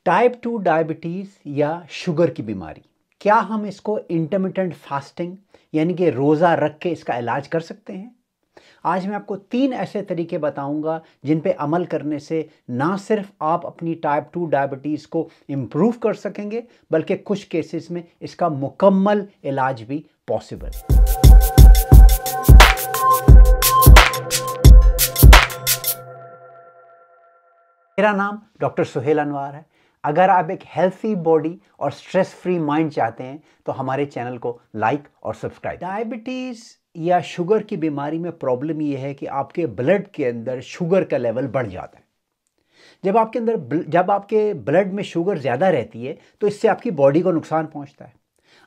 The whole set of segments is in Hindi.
टाइप 2 डायबिटीज़ या शुगर की बीमारी, क्या हम इसको इंटरमिटेंट फास्टिंग यानी कि रोज़ा रख के इसका इलाज कर सकते हैं? आज मैं आपको 3 ऐसे तरीके बताऊंगा जिन पे अमल करने से ना सिर्फ आप अपनी टाइप 2 डायबिटीज़ को इम्प्रूव कर सकेंगे, बल्कि कुछ केसेस में इसका मुकम्मल इलाज भी पॉसिबल है। मेरा नाम डॉक्टर सुहेल अनवार है। अगर आप एक हेल्थी बॉडी और स्ट्रेस फ्री माइंड चाहते हैं तो हमारे चैनल को लाइक और सब्सक्राइब। डायबिटीज़ या शुगर की बीमारी में प्रॉब्लम यह है कि आपके ब्लड के अंदर शुगर का लेवल बढ़ जाता है। जब आपके ब्लड में शुगर ज़्यादा रहती है तो इससे आपकी बॉडी को नुकसान पहुंचता है,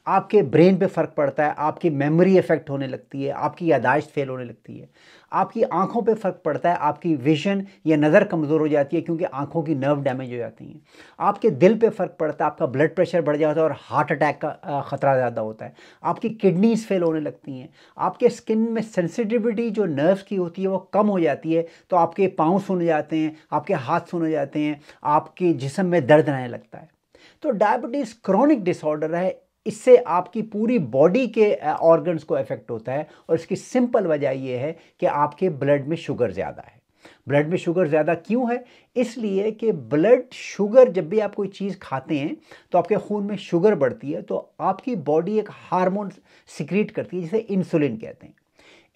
आपके ब्रेन पे फ़र्क पड़ता है, आपकी मेमोरी इफ़ेक्ट होने लगती है, आपकी यादाश्त फेल होने लगती है, आपकी आंखों पे फ़र्क पड़ता है, आपकी विजन या नज़र कमज़ोर हो जाती है क्योंकि आंखों की नर्व डैमेज हो जाती हैं, आपके दिल पे फ़र्क पड़ता है, आपका ब्लड प्रेशर बढ़ जाता है और हार्ट अटैक का ख़तरा ज़्यादा होता है, आपकी किडनीज फेल होने लगती हैं, आपके स्किन में सेंसिटिविटी जो नर्व्स की होती है वो कम हो जाती है, तो आपके पाँव सूने जाते हैं, आपके हाथ सूने जाते हैं, आपके जिस्म में दर्द रहने लगता है। तो डायबिटीज़ क्रॉनिक डिसऑर्डर है, इससे आपकी पूरी बॉडी के ऑर्गन्स को इफेक्ट होता है और इसकी सिंपल वजह यह है कि आपके ब्लड में शुगर ज़्यादा है। ब्लड में शुगर ज़्यादा क्यों है? इसलिए कि ब्लड शुगर, जब भी आप कोई चीज़ खाते हैं तो आपके खून में शुगर बढ़ती है, तो आपकी बॉडी एक हार्मोन सिक्रीट करती है जिसे इंसुलिन कहते हैं।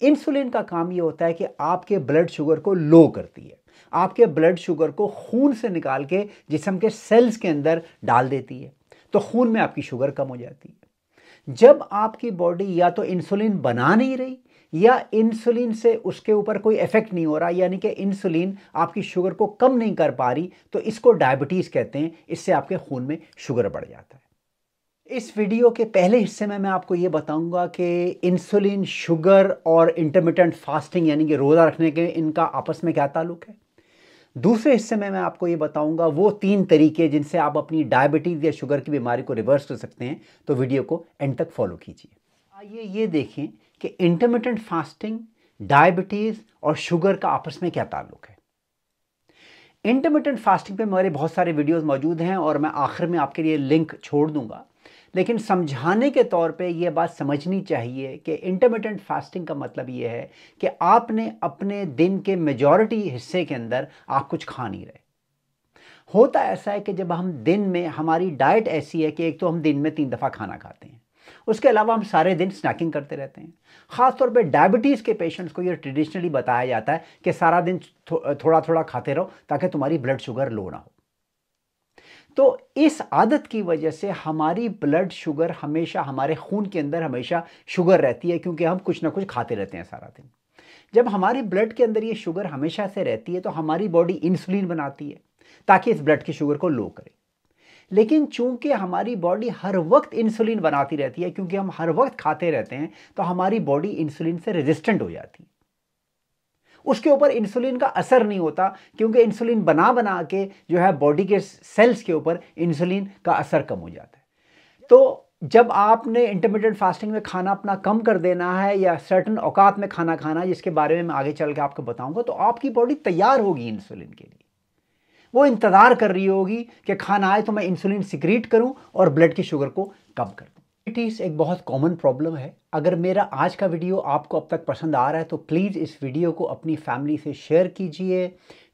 इंसुलिन का काम ये होता है कि आपके ब्लड शुगर को लो करती है, आपके ब्लड शुगर को खून से निकाल के जिस्म के सेल्स के अंदर डाल देती है, तो खून में आपकी शुगर कम हो जाती है। जब आपकी बॉडी या तो इंसुलिन बना नहीं रही या इंसुलिन से उसके ऊपर कोई इफेक्ट नहीं हो रहा, यानी कि इंसुलिन आपकी शुगर को कम नहीं कर पा रही, तो इसको डायबिटीज़ कहते हैं। इससे आपके खून में शुगर बढ़ जाता है। इस वीडियो के पहले हिस्से में मैं आपको ये बताऊंगा कि इंसुलिन, शुगर और इंटरमिटेंट फास्टिंग यानी कि रोज़ा रखने के इनका आपस में क्या ताल्लुक है। दूसरे हिस्से में मैं आपको ये बताऊंगा वो 3 तरीके जिनसे आप अपनी डायबिटीज़ या शुगर की बीमारी को रिवर्स कर सकते हैं। तो वीडियो को एंड तक फॉलो कीजिए। आइए ये देखें कि इंटरमिटेंट फास्टिंग, डायबिटीज़ और शुगर का आपस में क्या ताल्लुक है। इंटरमिटेंट फास्टिंग पे हमारे बहुत सारे वीडियोस मौजूद हैं और मैं आखिर में आपके लिए लिंक छोड़ दूंगा, लेकिन समझाने के तौर पे ये बात समझनी चाहिए कि इंटरमिटेंट फास्टिंग का मतलब ये है कि आपने अपने दिन के मेजॉरिटी हिस्से के अंदर आप कुछ खा नहीं रहे। होता ऐसा है कि जब हम दिन में, हमारी डाइट ऐसी है कि एक तो हम दिन में 3 दफ़ा खाना खाते हैं, उसके अलावा हम सारे दिन स्नैकिंग करते रहते हैं। ख़ासतौर पे डायबिटीज़ के पेशेंट्स को ये ट्रेडिशनली बताया जाता है कि सारा दिन थोड़ा थोड़ा खाते रहो ताकि तुम्हारी ब्लड शुगर लो ना हो। तो इस आदत की वजह से हमारी ब्लड शुगर हमेशा, हमारे खून के अंदर हमेशा शुगर रहती है, क्योंकि हम कुछ ना कुछ खाते रहते हैं सारा दिन। जब हमारी ब्लड के अंदर ये शुगर हमेशा से रहती है तो हमारी बॉडी इंसुलिन बनाती है ताकि इस ब्लड की शुगर को लो करे। लेकिन चूंकि हमारी बॉडी हर वक्त इंसुलिन बनाती रहती है, क्योंकि हम हर वक्त खाते रहते हैं, तो हमारी बॉडी इंसुलिन से रेजिस्टेंट हो जाती है। उसके ऊपर इंसुलिन का असर नहीं होता, क्योंकि इंसुलिन बना बना के जो है बॉडी के सेल्स के ऊपर इंसुलिन का असर कम हो जाता है। तो जब आपने इंटरमिटेंट फास्टिंग में खाना अपना कम कर देना है या सर्टन औकात में खाना खाना है, जिसके बारे में मैं आगे चल के आपको बताऊंगा, तो आपकी बॉडी तैयार होगी इंसुलिन के लिए। वो इंतज़ार कर रही होगी कि खाना आए तो मैं इंसुलिन सिक्रीट करूं और ब्लड की शुगर को कम कर दूं। डायबिटीज़ एक बहुत कॉमन प्रॉब्लम है। अगर मेरा आज का वीडियो आपको अब तक पसंद आ रहा है तो प्लीज़ इस वीडियो को अपनी फैमिली से शेयर कीजिए,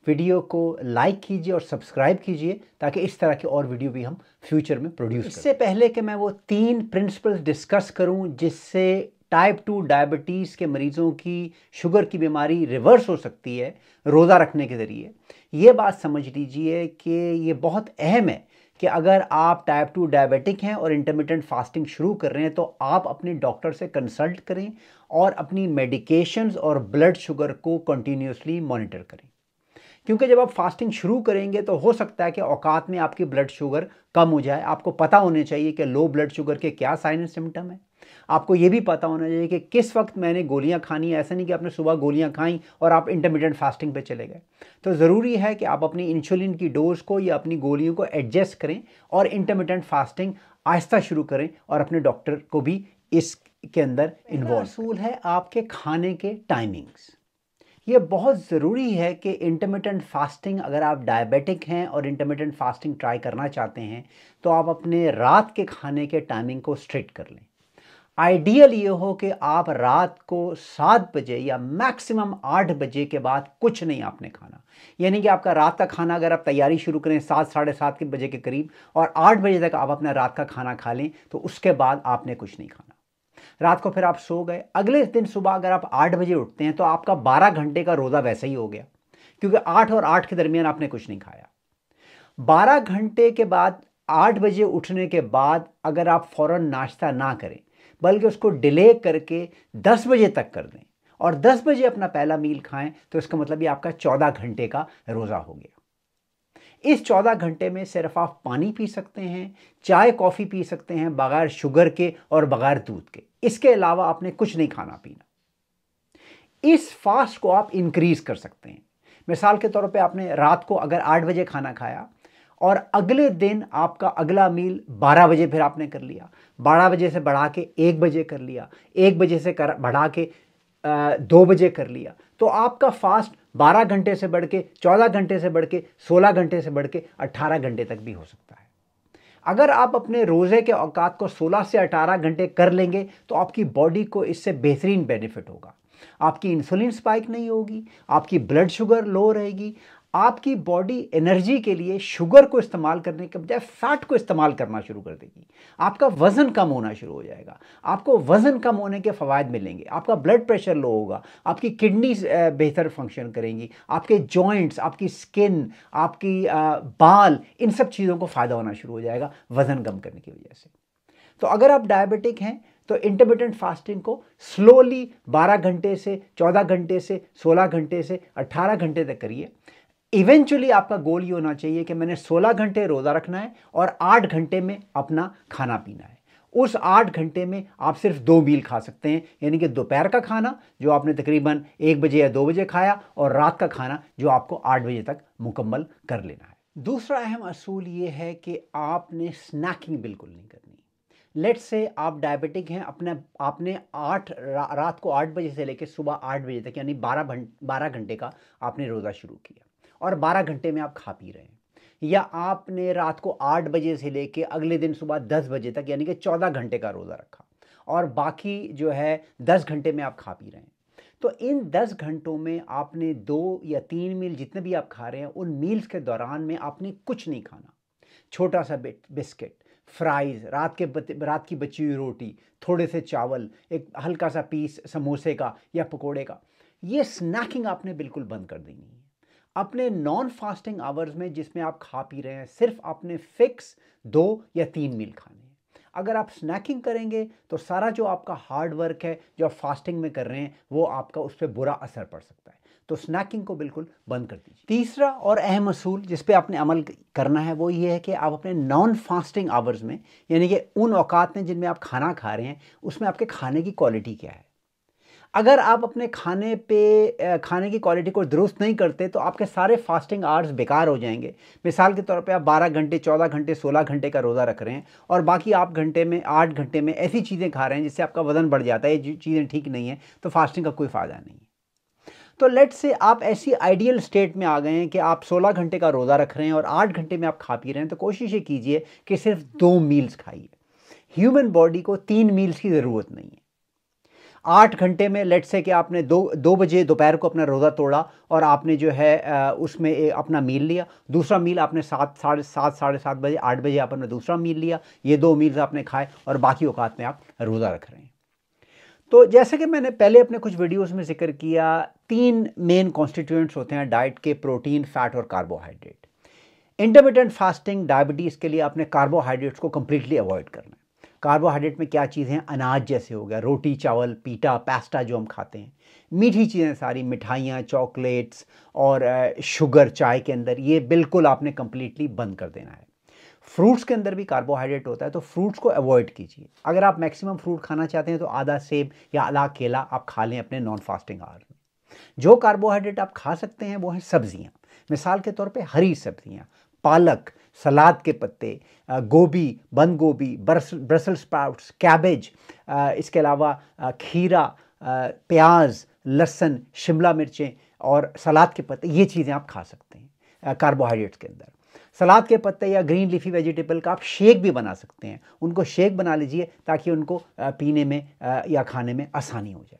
वीडियो को लाइक कीजिए और सब्सक्राइब कीजिए, ताकि इस तरह के और वीडियो भी हम फ्यूचर में प्रोड्यूस करें। इससे पहले कि मैं वो 3 प्रिंसिपल्स डिस्कस करूं जिससे टाइप 2 डायबिटीज़ के मरीज़ों की शुगर की बीमारी रिवर्स हो सकती है रोज़ा रखने के ज़रिए, ये बात समझ लीजिए कि ये बहुत अहम है कि अगर आप टाइप 2 डायबिटिक हैं और इंटरमिटेंट फास्टिंग शुरू कर रहे हैं तो आप अपने डॉक्टर से कंसल्ट करें और अपनी मेडिकेशंस और ब्लड शुगर को कंटिन्यूसली मॉनिटर करें। क्योंकि जब आप फास्टिंग शुरू करेंगे तो हो सकता है कि औकात में आपकी ब्लड शुगर कम हो जाए। आपको पता होने चाहिए कि लो ब्लड शुगर के क्या साइन एंड सिम्टम है। आपको ये भी पता होना चाहिए कि किस वक्त मैंने गोलियां खानी है। ऐसा नहीं कि आपने सुबह गोलियां खाई और आप इंटरमिटेंट फास्टिंग पे चले गए। तो ज़रूरी है कि आप अपनी इंसुलिन की डोज को या अपनी गोलियों को एडजस्ट करें और इंटरमिटेंट फास्टिंग आहिस्ता शुरू करें और अपने डॉक्टर को भी इसके अंदर इन्वॉल्व। असूल है आपके खाने के टाइमिंग्स। ये बहुत ज़रूरी है कि इंटरमिटेंट फास्टिंग, अगर आप डायबिटिक हैं और इंटरमिटेंट फास्टिंग ट्राई करना चाहते हैं तो आप अपने रात के खाने के टाइमिंग को स्ट्रिक्ट कर लें। आइडियल ये हो कि आप रात को 7 बजे या मैक्सिमम 8 बजे के बाद कुछ नहीं आपने खाना। यानी कि आपका रात का खाना अगर आप तैयारी शुरू करें 7 साढ़े 7 के बजे के करीब और 8 बजे तक आप अपना रात का खाना खा लें तो उसके बाद आपने कुछ नहीं खाना। रात को फिर आप सो गए, अगले दिन सुबह अगर आप 8 बजे उठते हैं तो आपका 12 घंटे का रोज़ा वैसे ही हो गया, क्योंकि 8 और 8 के दरमियान आपने कुछ नहीं खाया। 12 घंटे के बाद 8 बजे उठने के बाद अगर आप फ़ौरन नाश्ता ना करें बल्कि उसको डिले करके 10 बजे तक कर दें और 10 बजे अपना पहला मील खाएं तो इसका मतलब ये आपका 14 घंटे का रोज़ा हो गया। इस 14 घंटे में सिर्फ आप पानी पी सकते हैं, चाय कॉफ़ी पी सकते हैं बगैर शुगर के और बगैर दूध के। इसके अलावा आपने कुछ नहीं खाना पीना। इस फास्ट को आप इंक्रीज कर सकते हैं। मिसाल के तौर पे आपने रात को अगर 8 बजे खाना खाया और अगले दिन आपका अगला मील 12 बजे फिर आपने कर लिया, 12 बजे से बढ़ा के 1 बजे कर लिया, 1 बजे से बढ़ा के 2 बजे कर लिया, तो आपका फास्ट 12 घंटे से बढ़ के 14 घंटे से बढ़ के 16 घंटे से बढ़ के 18 घंटे तक भी हो सकता है। अगर आप अपने रोज़े के औकात को 16 से 18 घंटे कर लेंगे तो आपकी बॉडी को इससे बेहतरीन बेनिफिट होगा। आपकी इंसुलिन स्पाइक नहीं होगी, आपकी ब्लड शुगर लो रहेगी, आपकी बॉडी एनर्जी के लिए शुगर को इस्तेमाल करने के बजाय फैट को इस्तेमाल करना शुरू कर देगी। आपका वज़न कम होना शुरू हो जाएगा, आपको वज़न कम होने के फ़वायद मिलेंगे, आपका ब्लड प्रेशर लो होगा, आपकी किडनीज बेहतर फंक्शन करेंगी, आपके जॉइंट्स, आपकी स्किन, आपकी बाल, इन सब चीज़ों को फ़ायदा होना शुरू हो जाएगा वज़न कम करने की वजह से। तो अगर आप डायबिटिक हैं तो इंटरमिटेंट फास्टिंग को स्लोली 12 घंटे से 14 घंटे से 16 घंटे से 18 घंटे तक करिए। इवेंचुअली आपका गोल ये होना चाहिए कि मैंने 16 घंटे रोज़ा रखना है और 8 घंटे में अपना खाना पीना है। उस 8 घंटे में आप सिर्फ 2 मील खा सकते हैं, यानी कि दोपहर का खाना जो आपने तकरीबन 1 बजे या 2 बजे खाया और रात का खाना जो आपको 8 बजे तक मुकम्मल कर लेना है। दूसरा अहम असूल ये है कि आपने स्नैकिंग बिल्कुल नहीं करनी। लेट्स से आप डायबिटिक हैं, आपने रात को 8 बजे से लेकर सुबह 8 बजे तक यानी 12 घंटे का आपने रोज़ा शुरू किया और 12 घंटे में आप खा पी रहे हैं, या आपने रात को 8 बजे से लेकर अगले दिन सुबह 10 बजे तक यानी कि 14 घंटे का रोज़ा रखा और बाकी जो है 10 घंटे में आप खा पी रहे हैं, तो इन 10 घंटों में आपने 2 या 3 मील जितने भी आप खा रहे हैं उन मील्स के दौरान में आपने कुछ नहीं खाना। छोटा सा बिस्किट, फ्राइज़, रात की बची हुई रोटी, थोड़े से चावल, एक हल्का सा पीस समोसे का या पकोड़े का, ये स्नैकिंग आपने बिल्कुल बंद कर देनी है। अपने नॉन फास्टिंग आवर्स में जिसमें आप खा पी रहे हैं सिर्फ आपने फिक्स 2 या 3 मील खाने हैं। अगर आप स्नैकिंग करेंगे तो सारा जो आपका हार्ड वर्क है जो आप फास्टिंग में कर रहे हैं वो आपका उस पर बुरा असर पड़ सकता है। तो स्नैकिंग को बिल्कुल बंद कर दीजिए। तीसरा और अहम असूल जिस पे आपने अमल करना है वो ये है कि आप अपने नॉन फास्टिंग आवर्स में यानी कि उन औकात में जिनमें आप खाना खा रहे हैं उसमें आपके खाने की क्वालिटी क्या है। अगर आप अपने खाने की क्वालिटी को दुरुस्त नहीं करते तो आपके सारे फास्टिंग आवर्स बेकार हो जाएंगे। मिसाल के तौर पे आप 12 घंटे, 14 घंटे, 16 घंटे का रोज़ा रख रहे हैं और बाकी आप 8 घंटे में ऐसी चीज़ें खा रहे हैं जिससे आपका वज़न बढ़ जाता है, ये चीज़ें ठीक नहीं है, तो फास्टिंग का कोई फ़ायदा नहीं है। तो लेट्स से आप ऐसी आइडियल स्टेट में आ गए हैं कि आप 16 घंटे का रोज़ा रख रहे हैं और 8 घंटे में आप खा पी रहे हैं, तो कोशिश ये कीजिए कि सिर्फ 2 मील्स खाइए। ह्यूमन बॉडी को 3 मील्स की ज़रूरत नहीं है। 8 घंटे में लेट्स से कि आपने 2 बजे दोपहर को अपना रोज़ा तोड़ा और आपने जो है उसमें अपना मील लिया, दूसरा मील आपने 7, साढ़े 7 बजे, 8 बजे आपने दूसरा मील लिया, ये 2 मील्स आपने खाए और बाकी औकात में आप रोज़ा रख रहे हैं। तो जैसे कि मैंने पहले अपने कुछ वीडियोस में जिक्र किया, 3 मेन कॉन्स्टिट्यूएंट्स होते हैं डाइट के, प्रोटीन, फैट और कार्बोहाइड्रेट। इंटरमिटेंट फास्टिंग डायबिटीज़ के लिए आपने कार्बोहाइड्रेट्स को कम्प्लीटली अवॉइड करना है। कार्बोहाइड्रेट में क्या चीज़ें हैं, अनाज जैसे हो गया, रोटी, चावल, पीटा, पास्ता जो हम खाते हैं, मीठी चीज़ें सारी, मिठाइयाँ, चॉकलेट्स और शुगर चाय के अंदर, ये बिल्कुल आपने कम्प्लीटली बंद कर देना है। फ्रूट्स के अंदर भी कार्बोहाइड्रेट होता है तो फ्रूट्स को अवॉइड कीजिए। अगर आप मैक्सिमम फ्रूट खाना चाहते हैं तो आधा सेब या आधा केला आप खा लें अपने नॉन फास्टिंग आवर में। जो कार्बोहाइड्रेट आप खा सकते हैं वो हैं सब्जियां। मिसाल के तौर पे हरी सब्जियां, पालक, सलाद के पत्ते, गोभी, बंद गोभी, ब्रसल स्प्राउट्स, कैबेज, इसके अलावा खीरा, प्याज, लहसुन, शिमला मिर्चें, और सलाद के पत्ते, ये चीज़ें आप खा सकते हैं कार्बोहाइड्रेट्स के अंदर। सलाद के पत्ते या ग्रीन लीफी वेजिटेबल का आप शेक भी बना सकते हैं, उनको शेक बना लीजिए ताकि उनको पीने में या खाने में आसानी हो जाए।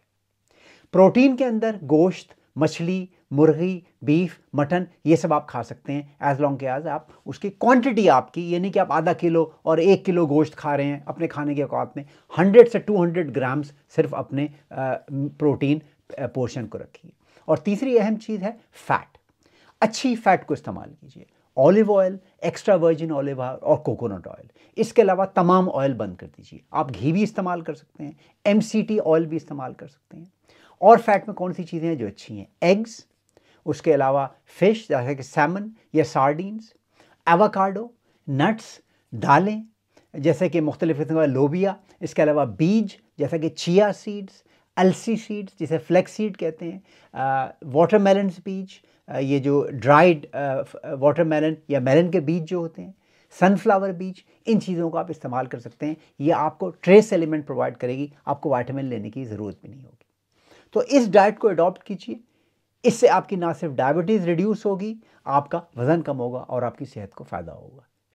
प्रोटीन के अंदर गोश्त, मछली, मुर्गी, बीफ, मटन, ये सब आप खा सकते हैं एज लॉन्ग के एज आप उसकी क्वांटिटी आपकी, ये नहीं कि आप आधा किलो और 1 किलो गोश्त खा रहे हैं अपने खाने के औकात में। 100 से 200 ग्राम्स सिर्फ अपने प्रोटीन पोर्शन को रखिए। और तीसरी अहम चीज़ है फैट। अच्छी फैट को इस्तेमाल कीजिए, olive oil, extra virgin olive oil और कोकोनट ऑयल। इसके अलावा तमाम ऑयल बंद कर दीजिए। आप घी भी इस्तेमाल कर सकते हैं, MCT ऑयल भी इस्तेमाल कर सकते हैं। और फैट में कौन सी चीज़ें हैं जो अच्छी हैं? एग्स, उसके अलावा फिश जैसे कि सैमन या सार्डीन्स, एवोकाडो, नट्स, दालें जैसे कि मुख्तलिफ किस्म का लोबिया, इसके अलावा बीज जैसे कि चिया सीड्स, अलसी सीड्स जिसे फ्लैक्स सीड कहते हैं, वाटरमेलन बीज, ये जो ड्राइड वाटरमेलन या मेलन के बीज जो होते हैं, सनफ्लावर बीज, इन चीज़ों को आप इस्तेमाल कर सकते हैं। ये आपको ट्रेस एलिमेंट प्रोवाइड करेगी, आपको विटामिन लेने की ज़रूरत भी नहीं होगी। तो इस डाइट को अडॉप्ट कीजिए, इससे आपकी ना सिर्फ डायबिटीज़ रिड्यूस होगी, आपका वज़न कम होगा और आपकी सेहत को फ़ायदा होगा।